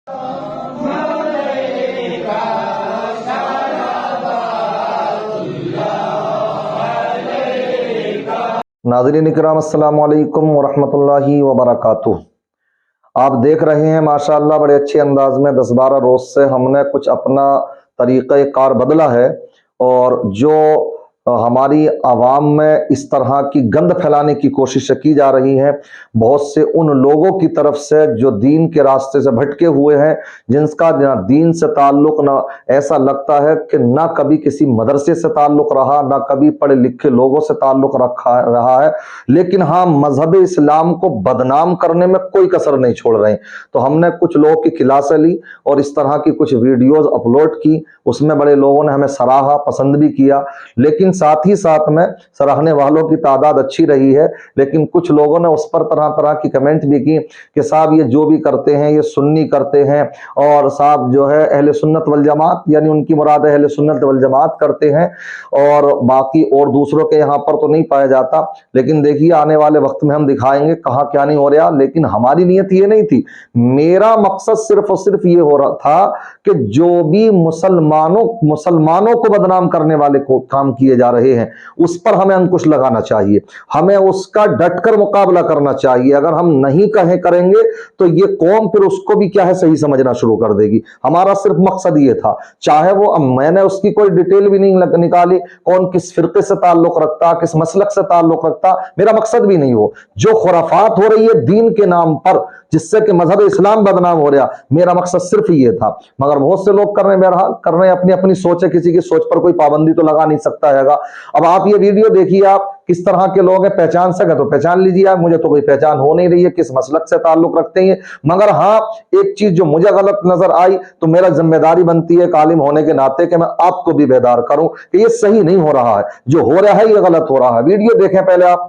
नाज़रीन इकराम अस्सलामु अलैकुम वरहमतुल्लाहि वबरकातुह। आप देख रहे हैं माशाअल्लाह बड़े अच्छे अंदाज में 10-12 रोज से हमने कुछ अपना तरीक़े कार बदला है, और जो हमारी आवाम में इस तरह की गंद फैलाने की कोशिश की जा रही है बहुत से उन लोगों की तरफ से जो दीन के रास्ते से भटके हुए हैं, जिनका ना दीन से ताल्लुक, ना ऐसा लगता है कि ना कभी किसी मदरसे से ताल्लुक रहा, ना कभी पढ़े लिखे लोगों से ताल्लुक रहा है, लेकिन हाँ मजहब इस्लाम को बदनाम करने में कोई कसर नहीं छोड़ रहे हैं। तो हमने कुछ लोगों की खिलासे ली और इस तरह की कुछ वीडियोज अपलोड की, उसमें बड़े लोगों ने हमें सराहा, पसंद भी किया, लेकिन साथ ही साथ में सराहने वालों की तादाद अच्छी रही है। लेकिन कुछ लोगों ने उस पर तरह तरह की कमेंट भी की कि साहब ये जो भी करते हैं ये सुन्नी करते हैं, और साहब जो है अहले सुन्नत वल जमात, यानी उनकी मुराद अहले सुन्नत वल जमात करते हैं, और बाकी और दूसरों के यहाँ पर तो नहीं पाया जाता। लेकिन देखिए आने वाले वक्त में हम दिखाएंगे कहाँ क्या नहीं हो रहा। लेकिन हमारी नीयत ये नहीं थी, मेरा मकसद सिर्फ और सिर्फ ये हो रहा था कि जो भी मुसलमानों को बदनाम करने वाले को काम किए जा रहे हैं उस पर हमें अंकुश लगाना चाहिए, हमें उसका डटकर मुकाबला करना चाहिए। अगर हम नहीं करेंगे तो ये कौम फिर उसको भी क्या है सही समझना शुरू कर देगी। हमारा सिर्फ मकसद ये था, चाहे वो मैंने उसकी कोई डिटेल भी नहीं निकाली, कौन किस फिरके से ताल्लुक रखता, किस मसलक से ताल्लुक रखता, मेरा मकसद भी नहीं हो। जो खुराफात हो रही है दीन के नाम पर, जिससे कि मजहब इस्लाम बदनाम हो रहा, मेरा मकसद सिर्फ ये था। मगर बहुत से लोग कर रहे हैं, बहरहाल कर रहे हैं, अपनी अपनी सोच है, किसी की सोच पर कोई पाबंदी तो लगा नहीं सकता है। अब आप ये वीडियो देखिए, आप किस तरह के लोग हैं, पहचान सके तो पहचान लीजिए। आप, मुझे तो कोई पहचान हो नहीं रही है किस मसलक से ताल्लुक रखते हैं। मगर हाँ एक चीज जो मुझे गलत नजर आई तो मेरा जिम्मेदारी बनती है एक आलिम होने के नाते कि मैं आपको भी बेदार करूं कि ये सही नहीं हो रहा है, जो हो रहा है ये गलत हो रहा है। वीडियो देखें पहले आप।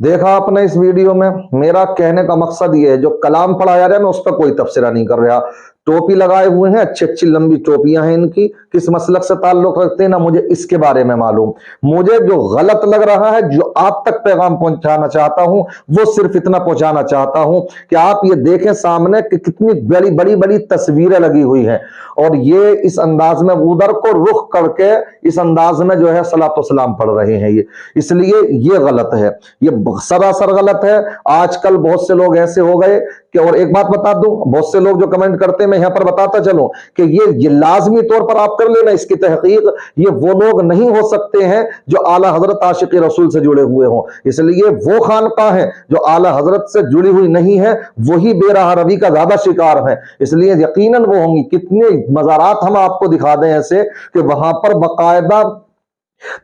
देखा आपने इस वीडियो में, मेरा कहने का मकसद ये है, जो कलाम पढ़ा जा रहा है मैं उस पर कोई तफसीरा नहीं कर रहा। टोपी लगाए हुए हैं, अच्छी अच्छी लंबी टोपियां हैं इनकी, किस मसलक से ताल्लुक रखते हैं ना मुझे इसके बारे में मालूम। मुझे जो गलत लग रहा है, जो आप तक पैगाम पहुंचाना चाहता हूं, वो सिर्फ इतना पहुंचाना चाहता हूं कि आप ये देखें सामने कि कितनी बड़ी बड़ी बड़ी तस्वीरें लगी हुई हैं, और ये इस अंदाज में उधर को रुख करके इस अंदाज में जो है सलातो सलाम पढ़ रहे हैं। ये इसलिए ये गलत है, ये सरासर गलत है। आजकल बहुत से लोग ऐसे हो गए कि, और एक बात बता दूं, बहुत से लोग जो कमेंट करते हैं मैं यहां पर बताता चलूं कि ये लाजमी तौर पर आप कर लेना इसकी तहकीक, ये वो लोग नहीं हो सकते हैं जो आला हजरत आशिक रसूल से जुड़े हुए हों। इसलिए वो खानका है जो आला हजरत से जुड़ी हुई नहीं है, वही बेराह रवी का ज्यादा शिकार है। इसलिए यकीनन वो होंगी। कितने मज़ारात हम आपको दिखा दें ऐसे कि वहां पर बाकायदा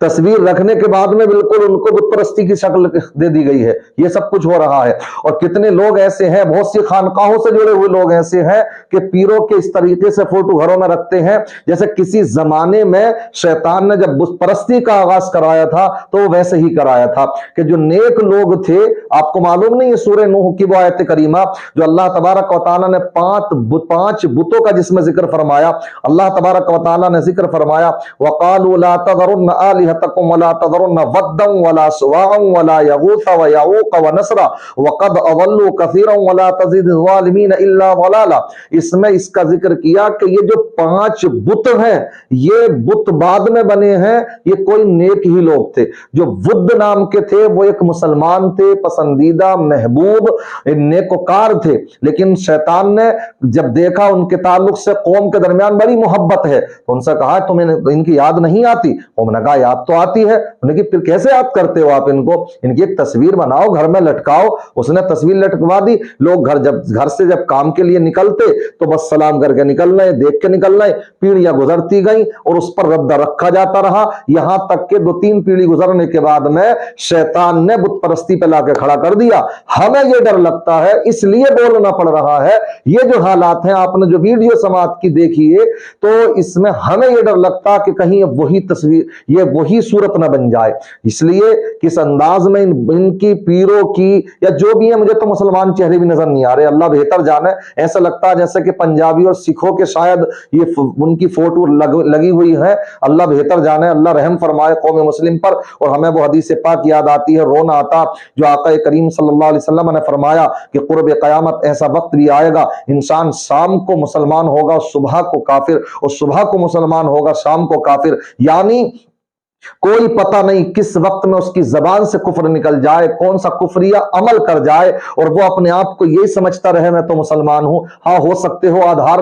तस्वीर रखने के बाद में बिल्कुल उनको बुत परस्ती की शक्ल दे दी गई है। ये सब कुछ हो रहा है। और कितने लोग ऐसे हैं, बहुत सी खानकाहों से जुड़े हुए लोग ऐसे हैं कि पीरों के इस तरीके से फोटो घरों में रखते हैं जैसे किसी जमाने में शैतान ने जब बुत परस्ती का आगाज कराया था तो वो वैसे ही कराया था कि जो नेक लोग थे, आपको मालूम नहीं है सूरह नूह की वो आयत करीमा जो अल्लाह तबारक व तआला ने पांच बुतों का जिसमें जिक्र फरमाया, अल्लाह तबारक व तआला ने जिक्र फरमाया वक़ालू ला तज़रुन्न आलिहतकुम वला तज़रुन्न वद्दन वला सुवाअन वला यगूस व यऊक व नसरा वक़द अज़ल्लू कसीरन वला तज़िदु ज़ालिमीन इल्ला ज़लाला। इसमें इसका जिक्र किया कि ये जो 5 बुत हैं ये बुत बाद में बने हैं, ये कोई नेक ही लोग थे। जो बुद्ध नाम के थे वो एक मुसलमान थे, पसंदीदा महबूब नेकोकार थे, लेकिन शैतान ने जब देखा उनके ताल्लुक से कौम के दरमियान बड़ी मोहब्बत है तो उनसे कहा तुम्हें इनकी याद नहीं आती? उन्होंने कहा یاد تو آتی ہے. انہوں نے کہ پھر کیسے یاد کرتے ہو آپ ان کو؟ ان کی ایک تصویر بناؤ, گھر میں لٹکاؤ. اس نے تصویر لٹکوا دی. لوگ گھر سے جب کام کے لیے نکلتے تو بس سلام کر کے نکلنا ہے, دیکھ کے نکلنا ہے. پیڑھیاں گزرتی گئیں اور اس پر رد رکھا جاتا رہا, یہاں تک کہ 2-3 پیڑھی گزرنے کے بعد میں شیطان نے بت پرستی پہ لا کے کھڑا کر دیا. ہمیں یہ ڈر لگتا ہے, اس لیے بولنا پڑ رہا ہے. یہ جو حالات ہیں, آپ نے جو ویڈیو سماعت کی دیکھیے, تو اس میں ہمیں یہ ڈر لگتا کہ کہیں وہی تصویر, یہ وہی صورت نہ بن جائے. اس لیے کس انداز میں ان کی پیروں کی یا جو بھی ہے, مجھے تو مسلمان چہرے بھی نظر نہیں آ رہے, اللہ بہتر جانے. ایسا لگتا ہے جیسے کہ پنجابی اور سکھوں کے شاید یہ ان کی فوٹو لگی ہوئی ہے. اللہ بہتر جانے, اللہ رحم فرمائے قوم مسلم پر. اور ہمیں وہ حدیث پاک یاد آتی ہے, رونا آتا, جو آقا کریم صلی اللہ علیہ وسلم نے فرمایا کہ قرب قیامت ایسا وقت بھی آئے گا, انسان شام کو مسلمان ہوگا, صبح کو کافر, اور صبح کو مسلمان ہوگا, شام کو کافر. یعنی کوئی پتہ نہیں کس وقت میں اس کی زبان سے کفر نکل جائے, کون سا کفریہ عمل کر جائے, اور وہ اپنے آپ کو یہی سمجھتا رہے میں تو مسلمان ہوں. ہاں, ہو سکتے ہو آدھار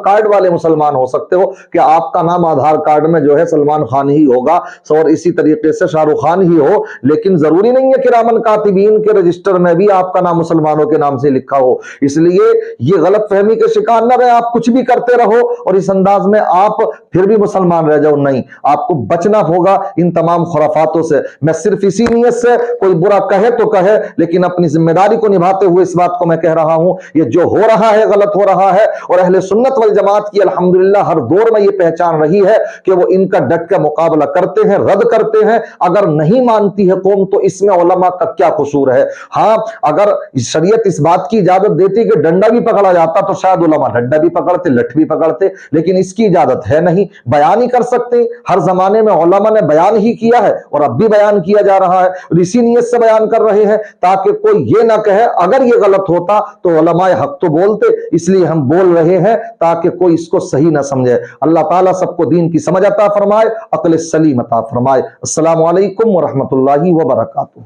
کارڈ والے مسلمان ہو سکتے ہو کہ آپ کا نام آدھار کارڈ میں جو ہے سلمان خان ہی ہوگا, اور اسی طریقے سے شاہ رخ خان ہی ہو, لیکن ضروری نہیں ہے کرامن کاتبین کے رجسٹر میں بھی آپ کا نام مسلمانوں کے نام سے لکھا ہو. اس لیے یہ غلط فہمی کے شکار نہ رہے, آپ کچھ بھی کرتے رہو اور اس انداز میں آپ پھر بھی مسلمان رہ جاؤ. نہیں, آپ کو بچنا ہوگا ان تمام خرافاتوں سے. میں صرف اسی نیت سے, کوئی برا کہے تو کہے, لیکن اپنی ذمہ داری کو نبھاتے ہوئے اس بات کو میں کہہ رہا ہوں, یہ جو ہو رہا ہے غلط ہو رہا ہے. اور اہل سنت والجماعت کی الحمدللہ ہر دور میں یہ پہچان رہی ہے کہ وہ ان کا ڈٹ کا مقابلہ کرتے ہیں, رد کرتے ہیں. اگر نہیں مانتی ہے قوم تو اس میں علماء کا کیا قصور ہے؟ ہاں, اگر شریعت اس بات کی اجازت دیتی کہ ڈنڈا بھی پکڑا جاتا تو شاید علماء ڈنڈا بھی پکڑتے, لٹھ بھی پکڑتے, لیکن اس کی اجازت ہے نہیں. بیان ہی کر سکتے, ہر زمانے میں علماء نے بیان ہی کیا ہے اور اب بھی بیان کیا جا رہا ہے, اور اسی نیت سے بیان کر رہے ہیں تاکہ کوئی یہ نہ کہے اگر یہ غلط ہوتا تو علماء حق تو بولتے. اس لیے ہم بول رہے ہیں تاکہ کوئی اس کو صحیح نہ سمجھے. اللہ تعالیٰ سب کو دین کی سمجھ عطا فرمائے, عقل سلیم عطا فرمائے. السلام علیکم ورحمۃ اللہ وبرکاتہ.